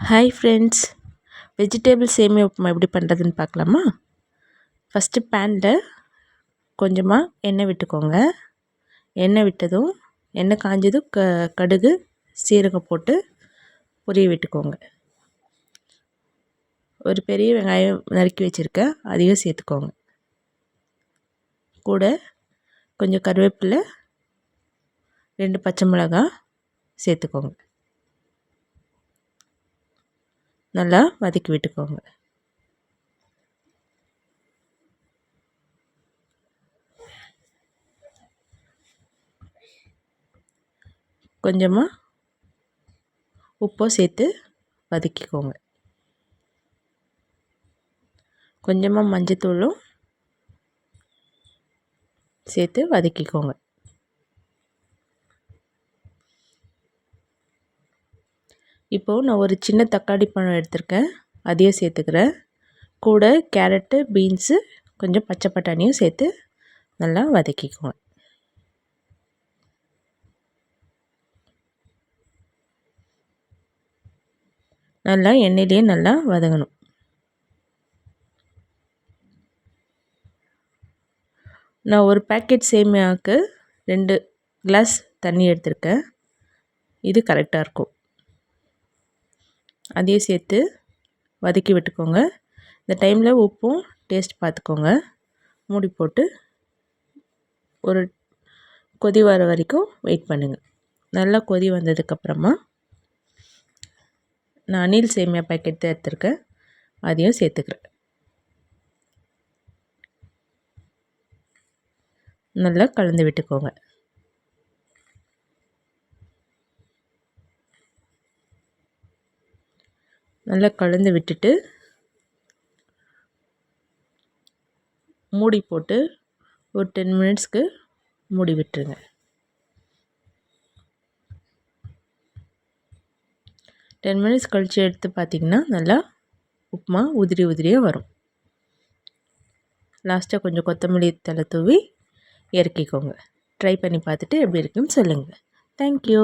Hi friends, vegetable சேமியா உப்புமா எப்படி பண்ணுறதுன்னு பார்க்கலாமா? ஃபஸ்ட்டு பேனில் கொஞ்சமாக எண்ணெய் விட்டுக்கோங்க. எண்ணெய் விட்டதும் எண்ணெய் காஞ்சதும் கடுகு சீரகம் போட்டு பொரிய விட்டுக்கோங்க. ஒரு பெரிய வெங்காயம் நறுக்கி வச்சுருக்கேன், அதையும் சேர்த்துக்கோங்க. கூட கொஞ்சம் கருவேப்பிலை, 2 பச்சை மிளகாய் சேர்த்துக்கோங்க. நல்லா வதக்கி விட்டுக்கோங்க. கொஞ்சமாக உப்பை சேர்த்து வதக்கிக்கோங்க. கொஞ்சமாக மஞ்சத்தூளும் சேர்த்து வதக்கிக்கோங்க. இப்போது நான் ஒரு சின்ன தக்காளி பழம் எடுத்திருக்கேன், அதையும் சேர்த்துக்கிறேன். கூட கேரட்டு, பீன்ஸு, கொஞ்சம் பச்சை பட்டாணியும் சேர்த்து நல்லா வதக்கிக்கோங்க. நல்லா எண்ணெயிலேயே நல்லா வதங்கணும். நான் ஒரு பேக்கெட் சேமியாவுக்கு 2 கிளாஸ் தண்ணி எடுத்திருக்கேன், இது கரெக்டாக இருக்கும். அதையும் சேர்த்து வதக்கி விட்டுக்கோங்க. இந்த டைமில் உப்பும் டேஸ்ட் பார்த்துக்கோங்க. மூடி போட்டு ஒரு கொதி வர வரைக்கும் வெயிட் பண்ணுங்கள். நல்லா கொதி வந்ததுக்கப்புறமா நான் அணில் சேமியா பேக்கெட் தான் எடுத்திருக்கேன், அதையும் சேர்த்துக்கிறேன். நல்லா கலந்து விட்டுக்கோங்க. நல்லா கலந்து விட்டுட்டு மூடி போட்டு ஒரு 10 மினிட்ஸ்க்கு மூடி விட்டுருங்க. 10 மினிட்ஸ் கழித்து எடுத்து பார்த்திங்கன்னா நல்லா உப்புமா உதிரி உதிரியாக வரும். லாஸ்ட்டாக கொஞ்சம் கொத்தமல்லி தழை தூவி இறக்கிக்கோங்க. ட்ரை பண்ணி பார்த்துட்டு எப்படி இருக்குன்னு சொல்லுங்கள். தேங்க்யூ.